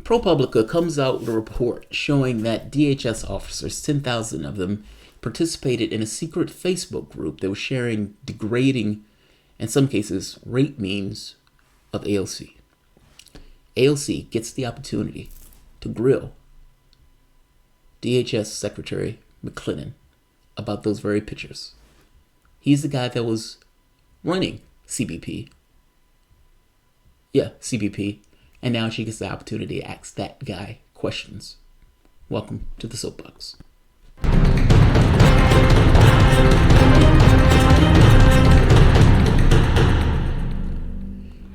ProPublica comes out with a report showing that DHS officers, 10,000 of them, participated in a secret Facebook group that was sharing degrading, in some cases, rape memes of AOC. AOC gets the opportunity to grill DHS Secretary McClellan about those very pictures. He's the guy that was running CBP. Yeah, CBP. And now she gets the opportunity to ask that guy questions. Welcome to the Soapbox.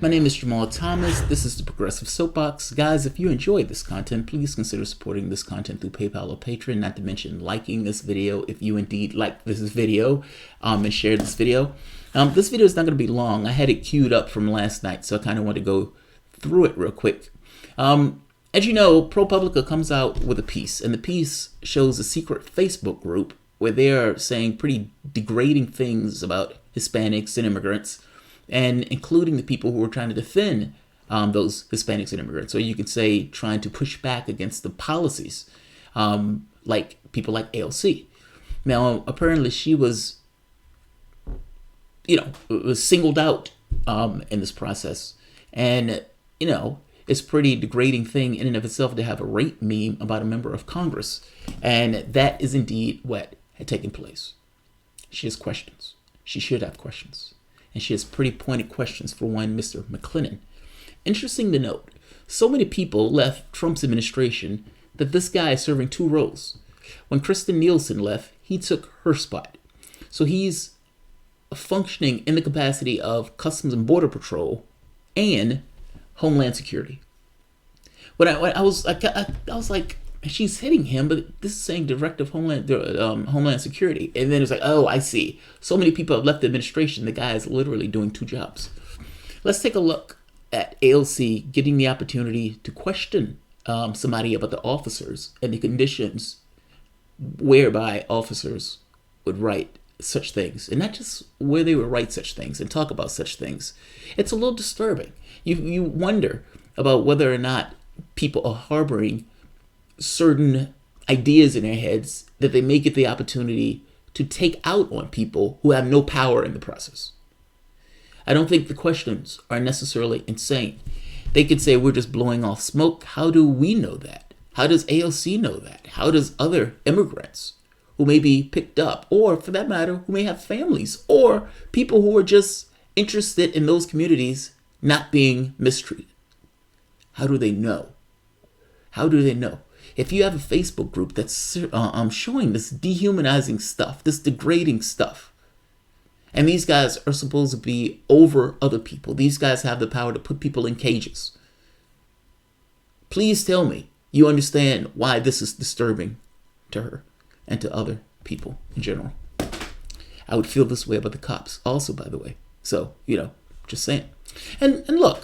My name is Jamarl Thomas. This is the Progressive Soapbox. Guys, if you enjoyed this content, please consider supporting this content through PayPal or Patreon, not to mention liking this video if you indeed like this video, and share this video. This video is not going to be long. I had it queued up from last night, so I kind of want to go through it real quick. As you know, ProPublica comes out with a piece, and the piece shows a secret Facebook group where they are saying pretty degrading things about Hispanics and immigrants, and including the people who are trying to defend those Hispanics and immigrants. So you could say trying to push back against the policies, like people like AOC. Now, apparently she was, was singled out in this process. And, it's a pretty degrading thing in and of itself to have a rape meme about a member of Congress. And that is indeed what had taken place. She has questions. She should have questions. And she has pretty pointed questions for one Mr. McClellan. Interesting to note, so many people left Trump's administration that this guy is serving two roles. When Kristen Nielsen left, he took her spot. So he's functioning in the capacity of Customs and Border Patrol and Homeland Security. When I was like, she's hitting him, but this is saying Director of Homeland Security. And then it's like, oh, I see. So many people have left the administration. The guy is literally doing two jobs. Let's take a look at AOC getting the opportunity to question somebody about the officers and the conditions whereby officers would write such things. And not just where they would write such things and talk about such things. It's a little disturbing. You wonder about whether or not people are harboring certain ideas in their heads that they may get the opportunity to take out on people who have no power in the process. I don't think the questions are necessarily insane. They could say we're just blowing off smoke. How do we know that? How does AOC know that? How does other immigrants who may be picked up, or for that matter, who may have families, or people who are just interested in those communities not being mistreated? How do they know? How do they know? If you have a Facebook group that's showing this dehumanizing stuff, this degrading stuff, and these guys are supposed to be over other people, these guys have the power to put people in cages. Please tell me you understand why this is disturbing to her and to other people in general. I would feel this way about the cops also, by the way. So, just saying. And look,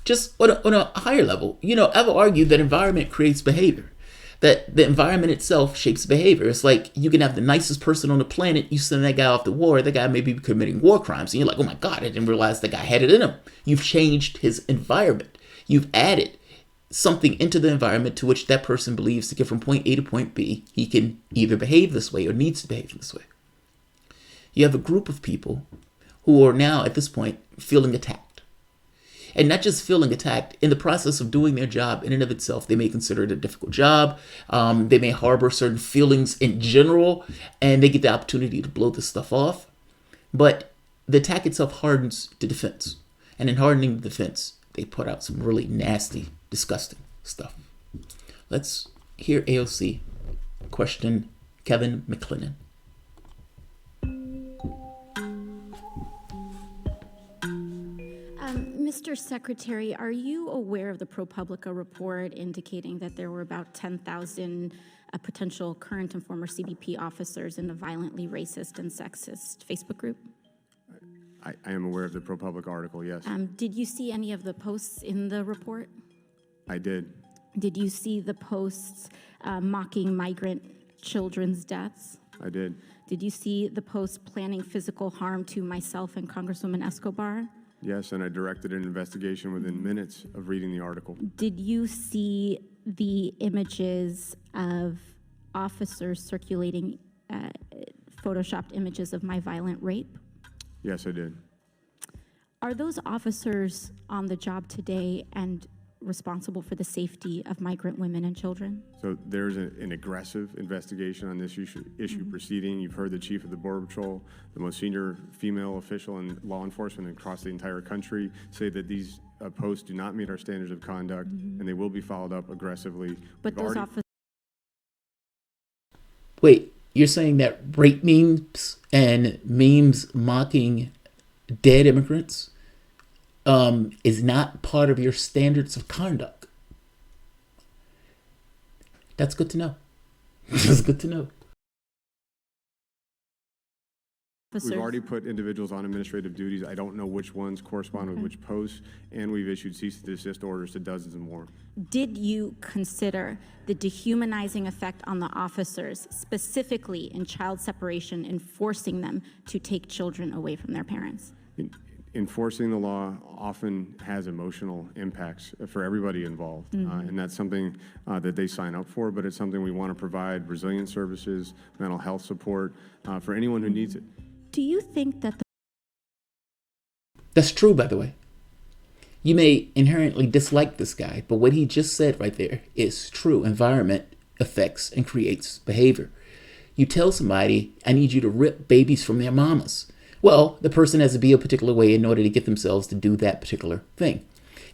just on a higher level, I've argued that environment creates behavior, that the environment itself shapes behavior. It's like you can have the nicest person on the planet, you send that guy off to war, that guy may be committing war crimes, and you're like, oh my God, I didn't realize that guy had it in him. You've changed his environment. You've added something into the environment to which that person believes to get from point A to point B, he can either behave this way or needs to behave this way. You have a group of people who are now, at this point, feeling attacked. And not just feeling attacked, in the process of doing their job in and of itself, they may consider it a difficult job. They may harbor certain feelings in general, and they get the opportunity to blow this stuff off. But the attack itself hardens the defense. And in hardening the defense, they put out some really nasty, disgusting stuff. Let's hear AOC question Kevin McClellan. Mr. Secretary, are you aware of the ProPublica report indicating that there were about 10,000 potential current and former CBP officers in the violently racist and sexist Facebook group? I am aware of the ProPublica article, yes. Did you see any of the posts in the report? I did. Did you see the posts mocking migrant children's deaths? I did. Did you see the posts planning physical harm to myself and Congresswoman Escobar? Yes, and I directed an investigation within minutes of reading the article. Did you see the images of officers circulating photoshopped images of my violent rape? Yes, I did. Are those officers on the job today and responsible for the safety of migrant women and children? So there's an aggressive investigation on this issue proceeding. You've heard the chief of the Border Patrol, the most senior female official in law enforcement across the entire country, say that these posts do not meet our standards of conduct, and they will be followed up aggressively. But those officers... Wait, you're saying that rape memes and memes mocking dead immigrants is not part of your standards of conduct? That's good to know. That's good to know. We've already put individuals on administrative duties. I don't know which ones correspond with which posts, and we've issued cease and desist orders to dozens and more. Did you consider the dehumanizing effect on the officers, specifically in child separation, and forcing them to take children away from their parents? Enforcing the law often has emotional impacts for everybody involved, and that's something that they sign up for, but it's something we want to provide resilient services, mental health support for anyone who needs it. Do you think that That's true, by the way. You may inherently dislike this guy, but what he just said right there is true. Environment affects and creates behavior. You tell somebody, I need you to rip babies from their mamas. Well, the person has to be a particular way in order to get themselves to do that particular thing.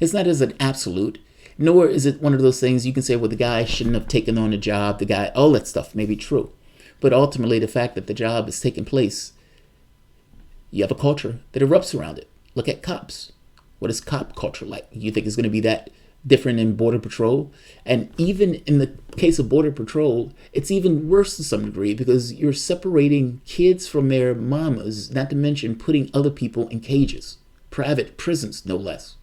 It's not as an absolute, nor is it one of those things you can say, well, the guy shouldn't have taken on a job, the guy, all that stuff may be true. But ultimately, the fact that the job is taking place, you have a culture that erupts around it. Look at cops. What is cop culture like? You think it's going to be that different in Border Patrol? And even in the case of Border Patrol, it's even worse to some degree because you're separating kids from their mamas, not to mention putting other people in cages, private prisons, no less.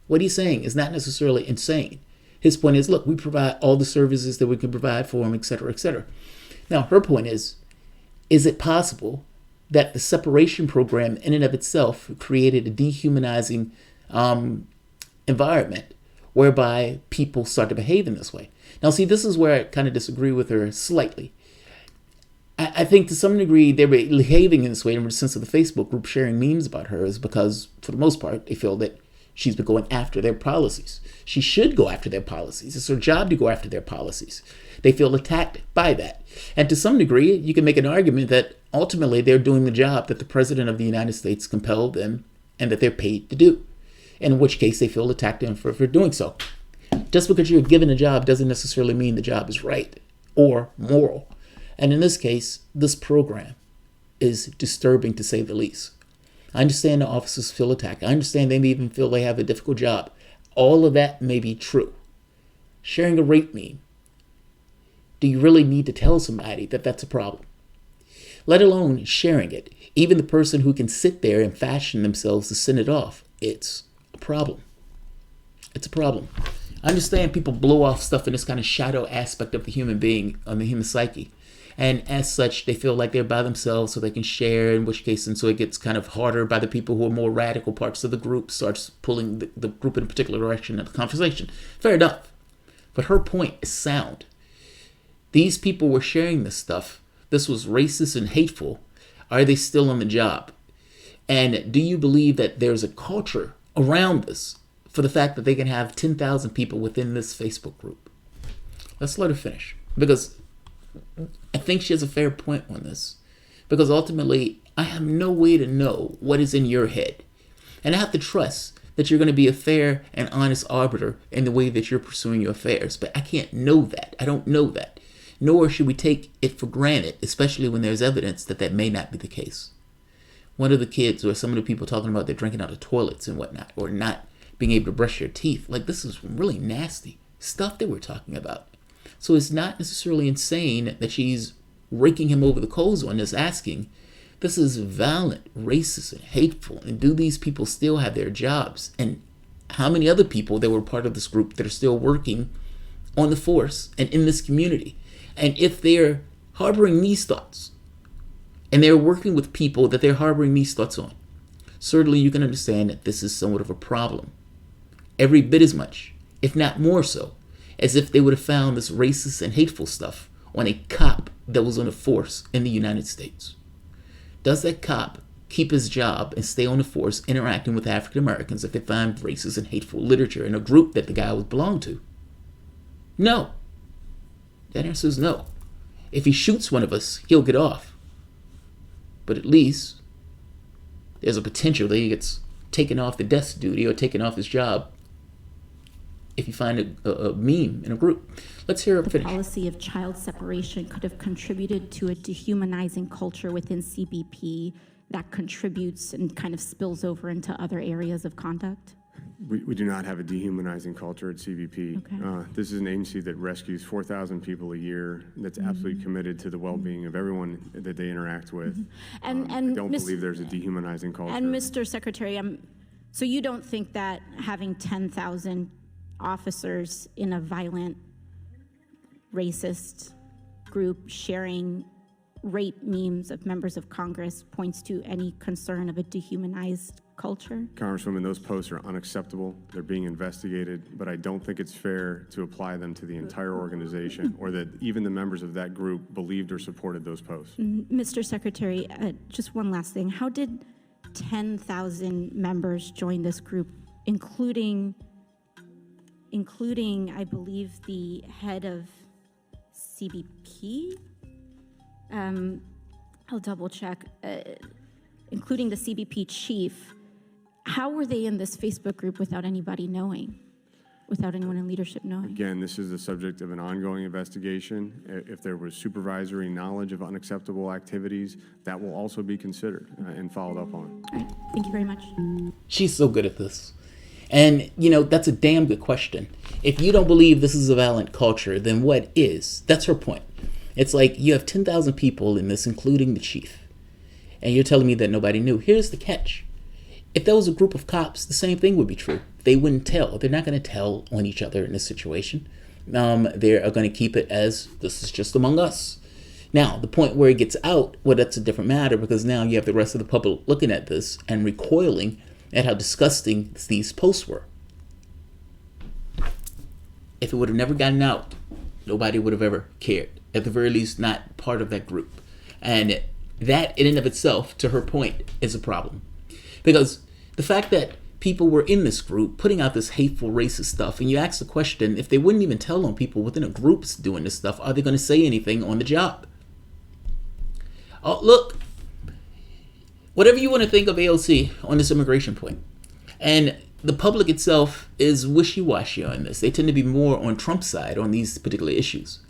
What he's saying is not necessarily insane. His point is, look, we provide all the services that we can provide for them, et cetera, et cetera. Now, her point is it possible that the separation program in and of itself created a dehumanizing environment whereby people start to behave in this way? Now, see, this is where I kind of disagree with her slightly. I think to some degree they're behaving in this way in the sense of the Facebook group sharing memes about her is because, for the most part, they feel that she's been going after their policies. She should go after their policies. It's her job to go after their policies. They feel attacked by that. And to some degree, you can make an argument that ultimately they're doing the job that the President of the United States compelled them and that they're paid to do. In which case they feel attacked for doing so. Just because you're given a job doesn't necessarily mean the job is right or moral. And in this case, this program is disturbing to say the least. I understand the officers feel attacked. I understand they may even feel they have a difficult job. All of that may be true. Sharing a rape meme, do you really need to tell somebody that that's a problem? Let alone sharing it. Even the person who can sit there and fashion themselves to send it off, it's a problem. It's a problem. I understand people blow off stuff in this kind of shadow aspect of the human being, on the human psyche. And as such, they feel like they're by themselves so they can share, in which case, and so it gets kind of harder by the people who are more radical parts of the group, starts pulling the group in a particular direction in the conversation. Fair enough. But her point is sound. These people were sharing this stuff. This was racist and hateful. Are they still on the job? And do you believe that there's a culture around this for the fact that they can have 10,000 people within this Facebook group? Let's let her finish. Because I think she has a fair point on this. Because ultimately, I have no way to know what is in your head. And I have to trust that you're going to be a fair and honest arbiter in the way that you're pursuing your affairs. But I can't know that. I don't know that. Nor should we take it for granted, especially when there's evidence that that may not be the case. One of the kids or some of the people talking about they're drinking out of toilets and whatnot, or not being able to brush their teeth. Like, this is really nasty stuff that we're talking about. So it's not necessarily insane that she's raking him over the coals on this, asking, this is violent, racist, and hateful. And do these people still have their jobs? And how many other people that were part of this group that are still working on the force and in this community? And if they're harboring these thoughts, and they're working with people that they're harboring these thoughts on, certainly you can understand that this is somewhat of a problem. Every bit as much, if not more so, as if they would have found this racist and hateful stuff on a cop that was on the force in the United States. Does that cop keep his job and stay on the force interacting with African Americans if they find racist and hateful literature in a group that the guy would belong to? No. That answer is no. If he shoots one of us, he'll get off. But at least there's a potential that he gets taken off the desk duty or taken off his job if you find a meme in a group. Let's hear her finish. The policy of child separation could have contributed to a dehumanizing culture within CBP that contributes and kind of spills over into other areas of conduct? We do not have a dehumanizing culture at CBP. Okay. This is an agency that rescues 4,000 people a year, that's absolutely committed to the well-being of everyone that they interact with. And I don't believe there's a dehumanizing culture. And Mr. Secretary, so you don't think that having 10,000 officers in a violent, racist group sharing rape memes of members of Congress points to any concern of a dehumanized culture? Congresswoman, those posts are unacceptable. They're being investigated, but I don't think it's fair to apply them to the entire organization or that even the members of that group believed or supported those posts. Mr. Secretary, just one last thing. How did 10,000 members join this group, including, I believe, the head of CBP? I'll double check. Including the CBP chief. How were they in this Facebook group without anybody knowing? Without anyone in leadership knowing? Again, this is the subject of an ongoing investigation. If there was supervisory knowledge of unacceptable activities, that will also be considered and followed up on. All right. Thank you very much. She's so good at this. And, that's a damn good question. If you don't believe this is a violent culture, then what is? That's her point. It's like you have 10,000 people in this, including the chief. And you're telling me that nobody knew. Here's the catch. If there was a group of cops, the same thing would be true. They wouldn't tell. They're not going to tell on each other in this situation. They are going to keep it as, this is just among us. Now, the point where it gets out, well, that's a different matter, because now you have the rest of the public looking at this and recoiling at how disgusting these posts were. If it would have never gotten out, nobody would have ever cared. At the very least, not part of that group. And that, in and of itself, to her point, is a problem. Because the fact that people were in this group putting out this hateful, racist stuff, and you ask the question, if they wouldn't even tell on people within a group doing this stuff, are they going to say anything on the job? Oh, look, whatever you want to think of AOC on this immigration point, and the public itself is wishy-washy on this. They tend to be more on Trump's side on these particular issues.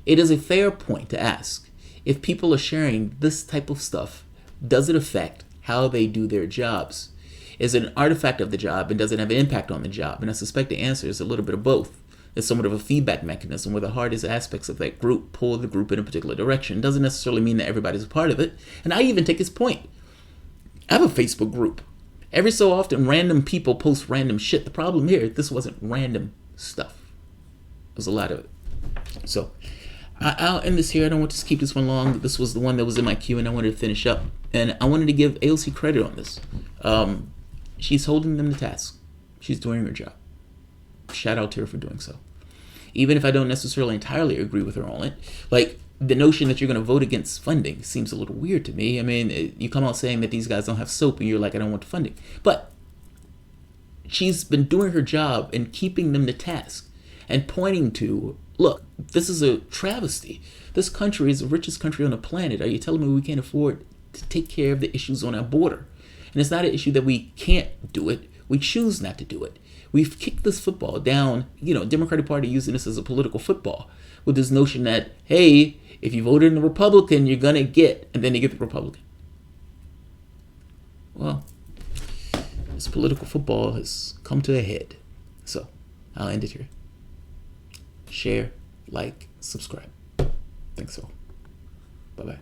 It is a fair point to ask, if people are sharing this type of stuff, does it affect how they do their jobs? Is it an artifact of the job, and does it have an impact on the job? And I suspect the answer is a little bit of both. It's somewhat of a feedback mechanism where the hardest aspects of that group pull the group in a particular direction. It doesn't necessarily mean that everybody's a part of it. And I even take his point. I have a Facebook group. Every so often, random people post random shit. The problem here, this wasn't random stuff. There was a lot of it. So I'll end this here. I don't want to keep this one long. This was the one that was in my queue, and I wanted to finish up. And I wanted to give AOC credit on this. She's holding them to task. She's doing her job. Shout out to her for doing so. Even if I don't necessarily entirely agree with her on it, like the notion that you're going to vote against funding seems a little weird to me. I mean, you come out saying that these guys don't have soap, and you're like, I don't want the funding. But she's been doing her job and keeping them to task and pointing to, look, this is a travesty. This country is the richest country on the planet. Are you telling me we can't afford to take care of the issues on our border? And it's not an issue that we can't do it. We choose not to do it. We've kicked this football down, Democratic Party using this as a political football with this notion that, hey, if you voted in the Republican, you're going to get, and then they get the Republican. Well, this political football has come to a head. So I'll end it here. Share, like, subscribe. Thanks all. Bye-bye.